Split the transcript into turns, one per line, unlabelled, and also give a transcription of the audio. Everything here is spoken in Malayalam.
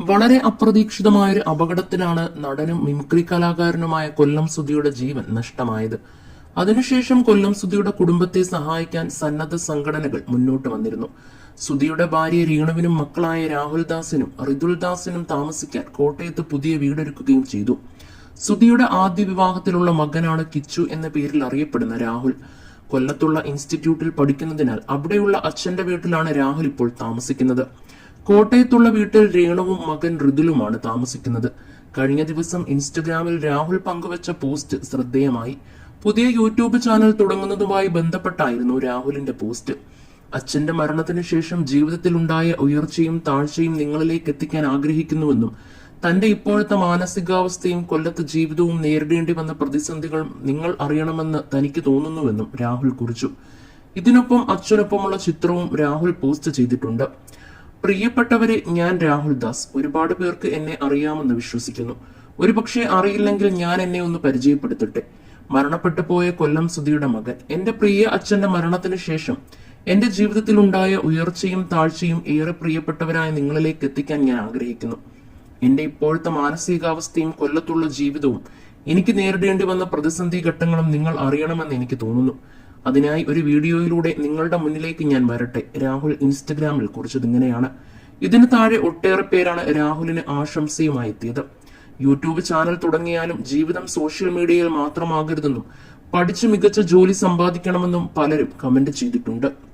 വളരെ അപ്രതീക്ഷിതമായൊരു അപകടത്തിലാണ് നടനും മിമിക്രി കലാകാരനുമായ കൊല്ലം സുധിയുടെ ജീവൻ നഷ്ടമായത്. അതിനുശേഷം കൊല്ലം സുധിയുടെ കുടുംബത്തെ സഹായിക്കാൻ സന്നദ്ധ സംഘടനകൾ മുന്നോട്ട് വന്നിരുന്നു. സുധിയുടെ ഭാര്യ രീണുവിനും മക്കളായ രാഹുൽ ദാസിനും റിതുൽ ദാസിനും താമസിക്കാൻ കോട്ടയത്ത് പുതിയ വീടൊരുക്കുകയും ചെയ്തു. സുധിയുടെ ആദ്യ വിവാഹത്തിലുള്ള മകനാണ് കിച്ചു എന്ന പേരിൽ അറിയപ്പെടുന്ന രാഹുൽ. കൊല്ലത്തുള്ള ഇൻസ്റ്റിറ്റ്യൂട്ടിൽ പഠിക്കുന്നതിനാൽ അവിടെയുള്ള അച്ഛന്റെ വീട്ടിലാണ് രാഹുൽ ഇപ്പോൾ താമസിക്കുന്നത്. കോട്ടയത്തുള്ള വീട്ടിൽ രേണുവും മകൻ ഋതുലുമാണ് താമസിക്കുന്നത്. കഴിഞ്ഞ ദിവസം ഇൻസ്റ്റഗ്രാമിൽ രാഹുൽ പങ്കുവച്ച പോസ്റ്റ് ശ്രദ്ധേയമായി. പുതിയ യൂട്യൂബ് ചാനൽ തുടങ്ങുന്നതുമായി ബന്ധപ്പെട്ടായിരുന്നു രാഹുലിന്റെ പോസ്റ്റ്. അച്ഛന്റെ മരണത്തിന് ശേഷം ജീവിതത്തിൽ ഉണ്ടായ ഉയർച്ചയും താഴ്ചയും നിങ്ങളിലേക്ക് എത്തിക്കാൻ ആഗ്രഹിക്കുന്നുവെന്നും തന്റെ ഇപ്പോഴത്തെ മാനസികാവസ്ഥയും കൊല്ലത്ത് ജീവിതവും നേരിടേണ്ടി വന്ന പ്രതിസന്ധികൾ നിങ്ങൾ അറിയണമെന്ന് തനിക്ക് തോന്നുന്നുവെന്നും രാഹുൽ കുറിച്ചു. ഇതിനൊപ്പം അച്ഛനൊപ്പമുള്ള ചിത്രവും രാഹുൽ പോസ്റ്റ് ചെയ്തിട്ടുണ്ട്. പ്രിയപ്പെട്ടവരെ, ഞാൻ രാഹുൽ ദാസ്. ഒരുപാട് പേർക്ക് എന്നെ അറിയാമെന്ന് വിശ്വസിക്കുന്നു. ഒരുപക്ഷെ അറിയില്ലെങ്കിൽ ഞാൻ എന്നെ ഒന്ന് പരിചയപ്പെടുത്തട്ടെ. മരണപ്പെട്ടു പോയ കൊല്ലം സുധിയുടെ മകൻ. എന്റെ പ്രിയ അച്ഛന്റെ മരണത്തിന് ശേഷം എന്റെ ജീവിതത്തിൽ ഉണ്ടായ ഉയർച്ചയും താഴ്ചയും ഏറെ പ്രിയപ്പെട്ടവരായ നിങ്ങളിലേക്ക് എത്തിക്കാൻ ഞാൻ ആഗ്രഹിക്കുന്നു. എന്റെ ഇപ്പോഴത്തെ മാനസികാവസ്ഥയും കൊല്ലത്തുള്ള ജീവിതവും എനിക്ക് നേരിടേണ്ടി വന്ന പ്രതിസന്ധി ഘട്ടങ്ങളും നിങ്ങൾ അറിയണമെന്ന് എനിക്ക് തോന്നുന്നു. അതിനായി ഒരു വീഡിയോയിലൂടെ നിങ്ങളുടെ മുന്നിലേക്ക് ഞാൻ വരട്ടെ. രാഹുൽ ഇൻസ്റ്റഗ്രാമിൽ കുറിച്ചത് ഇങ്ങനെയാണ്. ഇതിന് താഴെ ഒട്ടേറെ പേരാണ് രാഹുലിന് ആശംസയുമായി എത്തിയത്. യൂട്യൂബ് ചാനൽ തുടങ്ങിയാലും ജീവിതം സോഷ്യൽ മീഡിയയിൽ മാത്രമാകരുതെന്നും പഠിച്ചു മികച്ച ജോലി സമ്പാദിക്കണമെന്നും പലരും കമന്റ് ചെയ്തിട്ടുണ്ട്.